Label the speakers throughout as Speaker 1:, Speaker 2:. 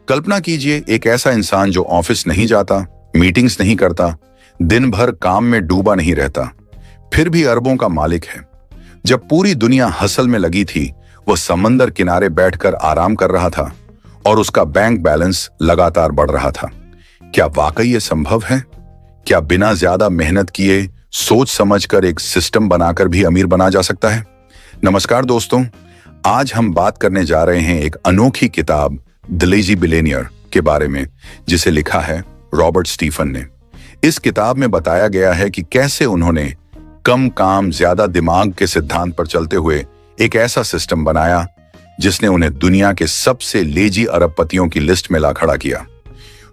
Speaker 1: कल्पना कीजिए एक ऐसा इंसान जो ऑफिस नहीं जाता, मीटिंग्स नहीं करता, दिन भर काम में डूबा नहीं रहता, फिर भी अरबों का मालिक है। जब पूरी दुनिया हसल में लगी थी, वह समंदर किनारे बैठकर आराम कर रहा था और उसका बैंक बैलेंस लगातार बढ़ रहा था। क्या वाकई ये संभव है? क्या बिना ज्यादा मेहनत किए सोच समझकर एक सिस्टम बनाकर भी अमीर बना जा सकता है? नमस्कार दोस्तों, आज हम बात करने जा रहे हैं एक अनोखी किताब द लेजी बिलियनियर के बारे में, जिसे लिखा है रॉबर्ट स्टीफन ने। इस किताब में बताया गया है कि कैसे उन्होंने कम काम ज्यादा दिमाग के सिद्धांत पर चलते हुए एक ऐसा सिस्टम बनाया जिसने उन्हें दुनिया के सबसे लेजी अरबपतियों की लिस्ट में ला खड़ा किया।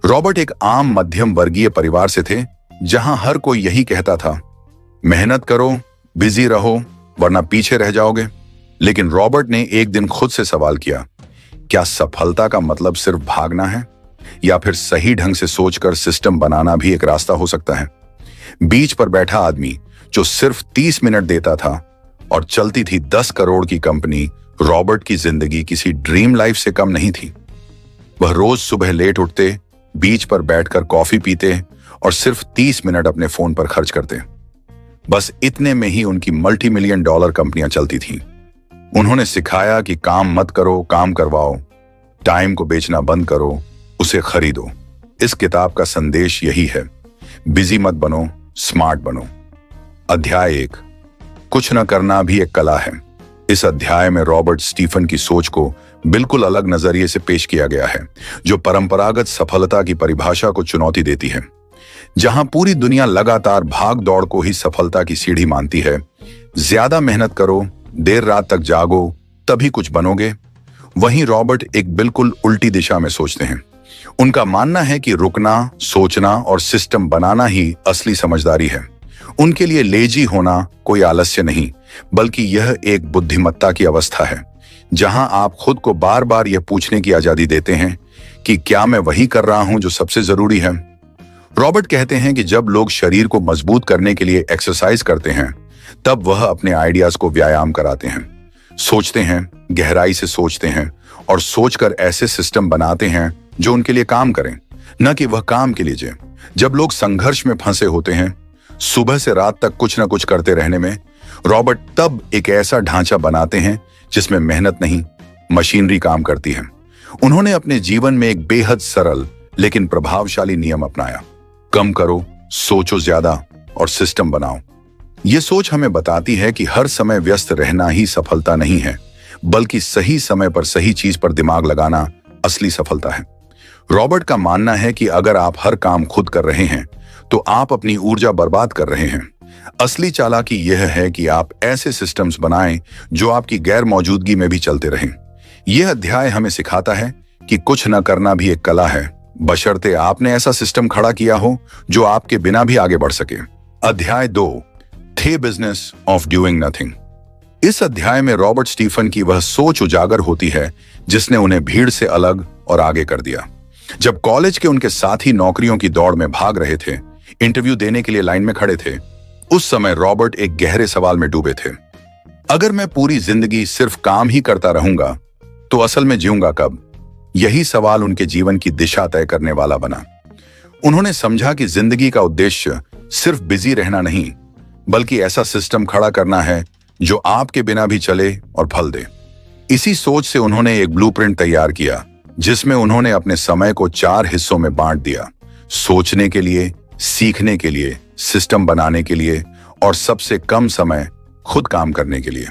Speaker 1: रॉबर्ट एक आम मध्यम वर्गीय परिवार से थे, जहां हर कोई यही कहता था, मेहनत करो, बिजी रहो, वरना पीछे रह जाओगे। लेकिन रॉबर्ट ने एक दिन खुद से सवाल किया, क्या सफलता का मतलब सिर्फ भागना है, या फिर सही ढंग से सोचकर सिस्टम बनाना भी एक रास्ता हो सकता है? बीच पर बैठा आदमी जो सिर्फ 30 मिनट देता था और चलती थी 10 करोड़ की कंपनी, रॉबर्ट की जिंदगी किसी ड्रीम लाइफ से कम नहीं थी। वह रोज सुबह लेट उठते, बीच पर बैठकर कॉफी पीते और सिर्फ 30 मिनट अपने फोन पर खर्च करते। बस इतने में ही उनकी मल्टी मिलियन डॉलर कंपनियां चलती थीं। उन्होंने सिखाया कि काम मत करो, काम करवाओ, टाइम को बेचना बंद करो, उसे खरीदो। इस किताब का संदेश यही है, बिजी मत बनो, स्मार्ट बनो। अध्याय 1, कुछ न करना भी एक कला है। इस अध्याय में रॉबर्ट स्टीफन की सोच को बिल्कुल अलग नजरिए से पेश किया गया है, जो परंपरागत सफलता की परिभाषा को चुनौती देती है। जहां पूरी दुनिया लगातार भाग दौड़ को ही सफलता की सीढ़ी मानती है, ज्यादा मेहनत करो, देर रात तक जागो, तभी कुछ बनोगे, वहीं रॉबर्ट एक बिल्कुल उल्टी दिशा में सोचते हैं। उनका मानना है कि रुकना, सोचना और सिस्टम बनाना ही असली समझदारी है। उनके लिए लेजी होना कोई आलस्य नहीं, बल्कि यह एक बुद्धिमत्ता की अवस्था है, जहां आप खुद को बार बार यह पूछने की आजादी देते हैं कि क्या मैं वही कर रहा हूं जो सबसे जरूरी है। रॉबर्ट कहते हैं कि जब लोग शरीर को मजबूत करने के लिए एक्सरसाइज करते हैं, तब वह अपने आइडियाज को व्यायाम कराते हैं, सोचते हैं, गहराई से सोचते हैं और सोचकर ऐसे सिस्टम बनाते हैं जो उनके लिए काम करें, न कि वह काम के लिए जाए। जब लोग संघर्ष में फंसे होते हैं, सुबह से रात तक कुछ न कुछ करते रहने में, रॉबर्ट तब एक ऐसा ढांचा बनाते हैं जिसमें मेहनत नहीं, मशीनरी काम करती है। उन्होंने अपने जीवन में एक बेहद सरल लेकिन प्रभावशाली नियम अपनाया, कम करो, सोचो ज्यादा और सिस्टम बनाओ। यह सोच हमें बताती है कि हर समय व्यस्त रहना ही सफलता नहीं है, बल्कि सही समय पर सही चीज पर दिमाग लगाना असली सफलता है। रॉबर्ट का मानना है कि अगर आप हर काम खुद कर रहे हैं, तो आप अपनी ऊर्जा बर्बाद कर रहे हैं। असली चालाकी यह है कि आप ऐसे सिस्टम्स बनाएं जो आपकी गैर मौजूदगी में भी चलते रहें। यह अध्याय हमें सिखाता है कि कुछ न करना भी एक कला है, बशर्ते आपने ऐसा सिस्टम खड़ा किया हो जो आपके बिना भी आगे बढ़ सके। अध्याय 2, थे बिजनेस ऑफ डूइंग नथिंग। इस अध्याय में रॉबर्ट स्टीफन की वह सोच उजागर होती है जिसने उन्हें भीड़ से अलग और आगे कर दिया। जब कॉलेज के उनके साथी नौकरियों की दौड़ में भाग रहे थे, इंटरव्यू देने के लिए लाइन में खड़े थे, उस समय रॉबर्ट एक गहरे सवाल में डूबे थे। अगर मैं पूरी जिंदगी सिर्फ काम ही करता रहूंगा, तो असल में जीऊंगा कब? यही सवाल उनके जीवन की दिशा तय करने वाला बना। उन्होंने समझा कि जिंदगी का उद्देश्य सिर्फ बिजी रहना नहीं, बल्कि ऐसा सिस्टम खड़ा करना है जो आपके बिना भी चले और फल दे। इसी सोच से उन्होंने एक ब्लूप्रिंट तैयार किया, जिसमें उन्होंने अपने समय को 4 हिस्सों में बांट दिया, सोचने के लिए, सीखने के लिए, सिस्टम बनाने के लिए और सबसे कम समय खुद काम करने के लिए।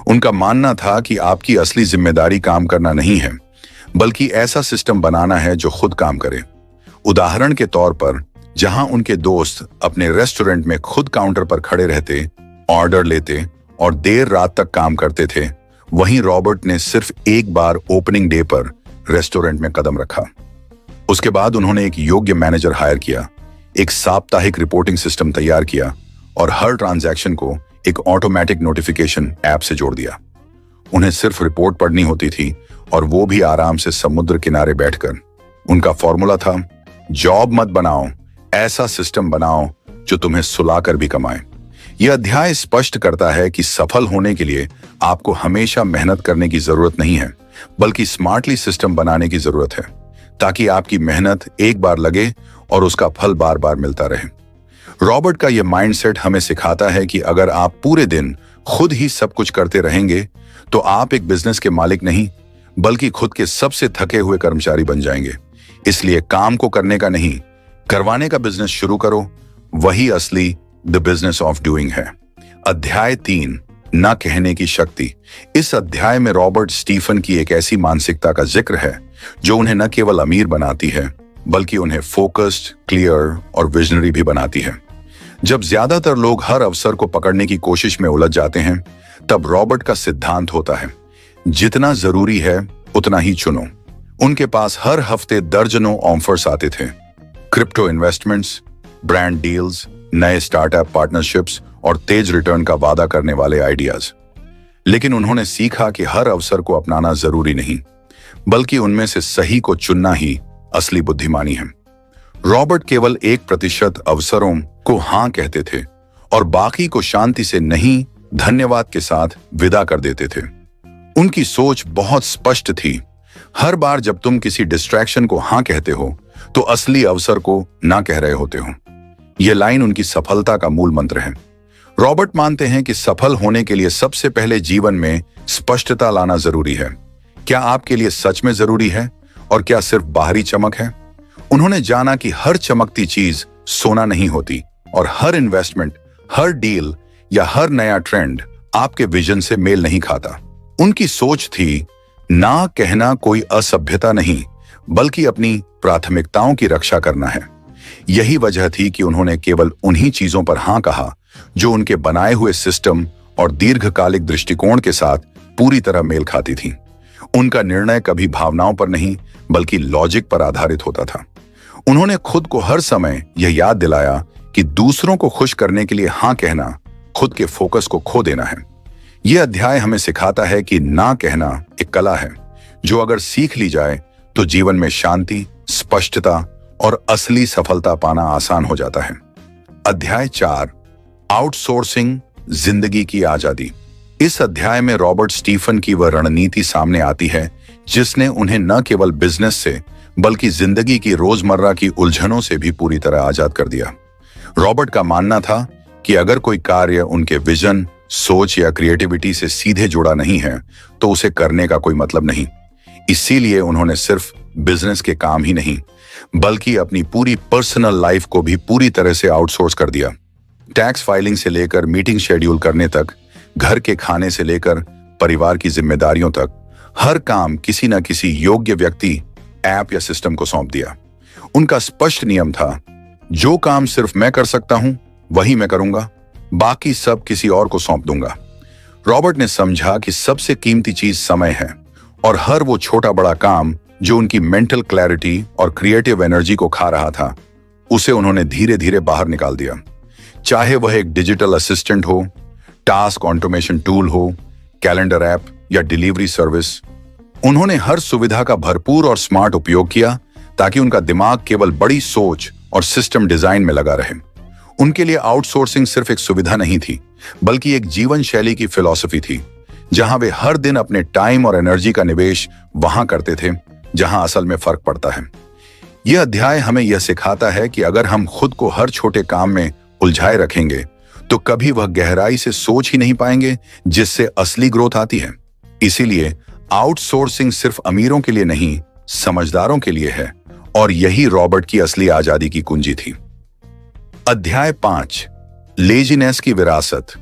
Speaker 1: उनका मानना था कि आपकी असली जिम्मेदारी काम करना नहीं है, बल्कि ऐसा सिस्टम बनाना है जो खुद काम करे। उदाहरण के तौर पर, जहां उनके दोस्त अपने रेस्टोरेंट में खुद काउंटर पर खड़े रहते, ऑर्डर लेते और देर रात तक काम करते थे, वहीं रॉबर्ट ने सिर्फ एक बार ओपनिंग डे पर रेस्टोरेंट में कदम रखा। उसके बाद उन्होंने एक योग्य मैनेजर हायर किया, एक साप्ताहिक रिपोर्टिंग सिस्टम तैयार किया और हर ट्रांजैक्शन को एक ऑटोमेटिक नोटिफिकेशन ऐप से जोड़ दिया। उन्हें सिर्फ रिपोर्ट पढ़नी होती थी, और वो भी आराम से समुद्र किनारे बैठकर। उनका फॉर्मूला था, जॉब मत बनाओ, ऐसा सिस्टम बनाओ जो तुम्हें सुलाकर भी कमाए। यह अध्याय स्पष्ट करता है कि सफल होने के लिए आपको हमेशा मेहनत करने की जरूरत नहीं है, बल्कि स्मार्टली सिस्टम बनाने की जरूरत है। ताकि आपकी मेहनत एक बार लगे और उसका फल बार बार मिलता रहे। रॉबर्ट का यह माइंडसेट हमें सिखाता है कि अगर आप पूरे दिन खुद ही सब कुछ करते रहेंगे तो आप एक बिजनेस के मालिक नहीं बल्कि खुद के सबसे थके हुए कर्मचारी बन जाएंगे। इसलिए काम को करने का नहीं, करवाने का बिजनेस शुरू करो, वही असली द बिजनेस ऑफ डूइंग है। अध्याय 3, ना कहने की शक्ति। इस अध्याय में रॉबर्ट स्टीफन की एक ऐसी मानसिकता का जिक्र है जो उन्हें न केवल अमीर बनाती है बल्कि उन्हें फोकस्ड, क्लियर और विजनरी भी बनाती है। जब ज्यादातर लोग हर अवसर को पकड़ने की कोशिश में उलझ जाते हैं, तब रॉबर्ट का सिद्धांत होता है, जितना जरूरी है उतना ही चुनो। उनके पास हर हफ्ते दर्जनों ऑफर्स आते थे, क्रिप्टो इन्वेस्टमेंट्स, ब्रांड डील्स, नए स्टार्टअप पार्टनरशिप्स और तेज रिटर्न का वादा करने वाले आइडियाज। लेकिन उन्होंने सीखा कि हर अवसर को अपनाना जरूरी नहीं, बल्कि उनमें से सही को चुनना ही असली बुद्धिमानी है। रॉबर्ट केवल 1% अवसरों को हां कहते थे और बाकी को शांति से नहीं, धन्यवाद के साथ विदा कर देते थे। उनकी सोच बहुत स्पष्ट थी, हर बार जब तुम किसी डिस्ट्रैक्शन को हां कहते हो तो असली अवसर को ना कह रहे होते हो। यह लाइन उनकी सफलता का मूल मंत्र है। रॉबर्ट मानते हैं कि सफल होने के लिए सबसे पहले जीवन में स्पष्टता लाना जरूरी है। क्या आपके लिए सच में जरूरी है और क्या सिर्फ बाहरी चमक है? उन्होंने जाना कि हर चमकती चीज सोना नहीं होती और हर इन्वेस्टमेंट, हर डील या हर नया ट्रेंड आपके विजन से मेल नहीं खाता। उनकी सोच थी, ना कहना कोई असभ्यता नहीं बल्कि अपनी प्राथमिकताओं की रक्षा करना है। यही वजह थी कि उन्होंने केवल उन्हीं चीजों पर हां कहा जो उनके बनाए हुए सिस्टम और दीर्घकालिक दृष्टिकोण के साथ पूरी तरह मेल खाती थी। उनका निर्णय कभी भावनाओं पर नहीं बल्कि लॉजिक पर आधारित होता था। उन्होंने खुद को हर समय यह याद दिलाया कि दूसरों को खुश करने के लिए हां कहना खुद के फोकस को खो देना है। यह अध्याय हमें सिखाता है कि ना कहना एक कला है जो अगर सीख ली जाए तो जीवन में शांति, स्पष्टता और असली सफलता पाना आसान हो जाता है। अध्याय 4, आउटसोर्सिंग, जिंदगी की आजादी। इस अध्याय में रॉबर्ट स्टीफन की वह रणनीति सामने आती है जिसने उन्हें न केवल बिजनेस से बल्कि जिंदगी की रोजमर्रा की उलझनों से भी पूरी तरह आजाद कर दिया। रॉबर्ट का मानना था कि अगर कोई कार्य उनके विजन, सोच या क्रिएटिविटी से सीधे जुड़ा नहीं है तो उसे करने का कोई मतलब नहीं। इसीलिए उन्होंने सिर्फ बिजनेस के काम ही नहीं बल्कि अपनी पूरी पर्सनल लाइफ को भी पूरी तरह से आउटसोर्स कर दिया। टैक्स फाइलिंग से लेकर मीटिंग शेड्यूल करने तक, घर के खाने से लेकर परिवार की जिम्मेदारियों तक, हर काम किसी न किसी योग्य व्यक्ति, ऐप या सिस्टम को सौंप दिया। उनका स्पष्ट नियम था, जो काम सिर्फ मैं कर सकता हूं वही मैं करूंगा, बाकी सब किसी और को सौंप दूंगा। रॉबर्ट ने समझा कि सबसे कीमती चीज समय है और हर वो छोटा बड़ा काम जो उनकी मेंटल क्लैरिटी और क्रिएटिव एनर्जी को खा रहा था, उसे उन्होंने धीरे धीरे बाहर निकाल दिया। चाहे वह एक डिजिटल असिस्टेंट हो, टास्क ऑटोमेशन टूल हो, कैलेंडर ऐप या डिलीवरी सर्विस, उन्होंने हर सुविधा का भरपूर और स्मार्ट उपयोग किया ताकि उनका दिमाग केवल बड़ी सोच और सिस्टम डिजाइन में लगा रहे। उनके लिए आउटसोर्सिंग सिर्फ एक सुविधा नहीं थी बल्कि एक जीवन शैली की फिलॉसफी थी, जहां वे हर दिन अपने टाइम और एनर्जी का निवेश वहां करते थे जहां असल में फर्क पड़ता है। यह अध्याय हमें यह सिखाता है कि अगर हम खुद को हर छोटे काम में उलझाए रखेंगे तो कभी वह गहराई से सोच ही नहीं पाएंगे जिससे असली ग्रोथ आती है। इसीलिए आउटसोर्सिंग सिर्फ अमीरों के लिए नहीं, समझदारों के लिए है और यही रॉबर्ट की असली आजादी की कुंजी थी। अध्याय 5, लेजीनेस की विरासत।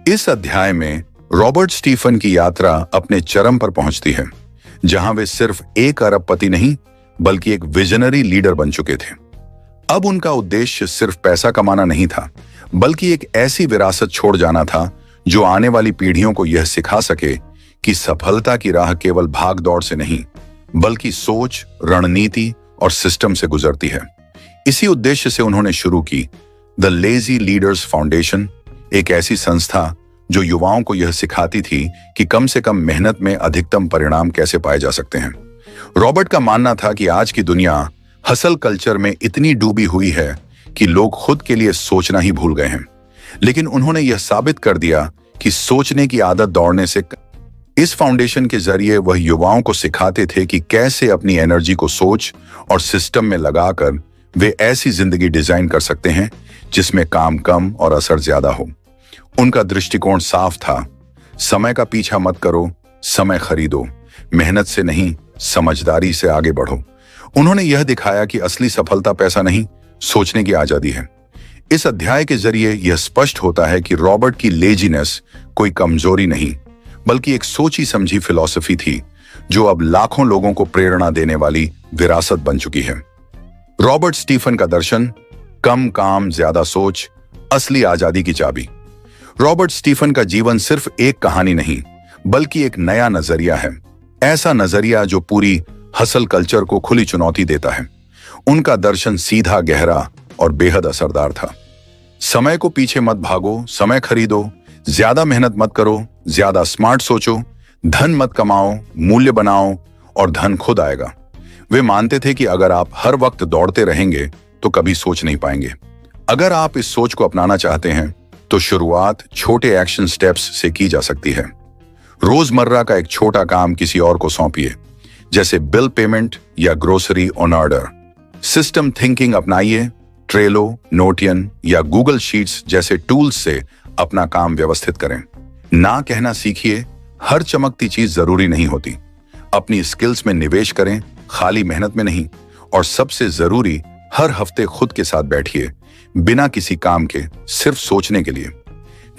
Speaker 1: इस अध्याय में रॉबर्ट स्टीफन की यात्रा अपने चरम पर पहुंचती है, जहां वे सिर्फ एक अरबपति नहीं बल्कि एक विजनरी लीडर बन चुके थे। अब उनका उद्देश्य सिर्फ पैसा कमाना नहीं था बल्कि एक ऐसी विरासत छोड़ जाना था जो आने वाली पीढ़ियों को यह सिखा सके कि सफलता की राह केवल भाग दौड़ से नहीं बल्कि सोच, रणनीति और सिस्टम से गुजरती है। इसी उद्देश्य से उन्होंने शुरू की द लेजी लीडर्स फाउंडेशन, एक ऐसी संस्था जो युवाओं को यह सिखाती थी कि कम से कम मेहनत में अधिकतम परिणाम कैसे पाए जा सकते हैं। रॉबर्ट का मानना था कि आज की दुनिया हसल कल्चर में इतनी डूबी हुई है कि लोग खुद के लिए सोचना ही भूल गए हैं, लेकिन उन्होंने यह साबित कर दिया कि सोचने की आदत दौड़ने से इस फाउंडेशन के जरिए वह युवाओं को सिखाते थे कि कैसे अपनी एनर्जी को सोच और सिस्टम में लगाकर वे ऐसी जिंदगी डिजाइन कर सकते हैं जिसमें काम कम और असर ज्यादा हो। उनका दृष्टिकोण साफ था, समय का पीछा मत करो, समय खरीदो, मेहनत से नहीं समझदारी से आगे बढ़ो। उन्होंने यह दिखाया कि असली सफलता पैसा नहीं, सोचने की आजादी है। इस अध्याय के जरिए यह स्पष्ट होता है कि रॉबर्ट की लेजीनेस कोई कमजोरी नहीं, बल्कि एक सोची समझी फिलॉसफी थी जो अब लाखों लोगों को प्रेरणा देने वाली विरासत बन चुकी है। रॉबर्ट स्टीफन का दर्शन, कम काम ज्यादा सोच, असली आजादी की चाबी। रॉबर्ट स्टीफन का जीवन सिर्फ एक कहानी नहीं, बल्कि एक नया नजरिया है। ऐसा नजरिया जो पूरी हसल कल्चर को खुली चुनौती देता है। उनका दर्शन सीधा, गहरा और बेहद असरदार था। समय को पीछे मत भागो, समय खरीदो, ज्यादा मेहनत मत करो, ज्यादा स्मार्ट सोचो, धन मत कमाओ, मूल्य बनाओ और धन खुद आएगा। वे मानते थे कि अगर आप हर वक्त दौड़ते रहेंगे तो कभी सोच नहीं पाएंगे। अगर आप इस सोच को अपनाना चाहते हैं तो शुरुआत छोटे एक्शन स्टेप्स से की जा सकती है। रोजमर्रा का एक छोटा काम किसी और को सौंपिए, जैसे बिल पेमेंट या grocery on order. System thinking अपनाइए, ट्रेलो, नोटियन या गूगल शीट्स जैसे टूल्स से अपना काम व्यवस्थित करें। ना कहना सीखिए, हर चमकती चीज जरूरी नहीं होती। अपनी स्किल्स में निवेश करें, खाली मेहनत में नहीं। और सबसे जरूरी, हर हफ्ते खुद के साथ बैठिए, बिना किसी काम के, सिर्फ सोचने के लिए।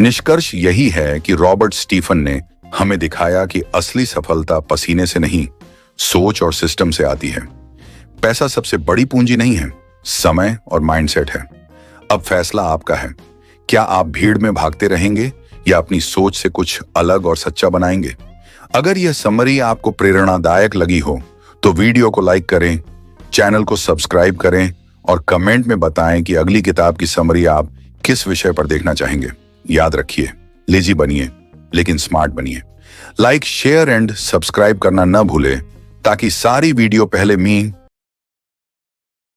Speaker 1: निष्कर्ष यही है कि रॉबर्ट स्टीफन ने हमें दिखाया कि असली सफलता पसीने से नहीं, सोच और सिस्टम से आती है। पैसा सबसे बड़ी पूंजी नहीं है, समय और माइंडसेट है। अब फैसला आपका है। क्या आप भीड़ में भागते रहेंगे या अपनी सोच से कुछ अलग और सच्चा बनाएंगे? अगर यह समरी आपको प्रेरणादायक लगी हो तो वीडियो को लाइक करें, चैनल को सब्सक्राइब करें और कमेंट में बताएं कि अगली किताब की समरी आप किस विषय पर देखना चाहेंगे। याद रखिए, लेजी बनिए लेकिन स्मार्ट बनिए। लाइक, शेयर एंड सब्सक्राइब करना न भूलें ताकि सारी वीडियो पहले मी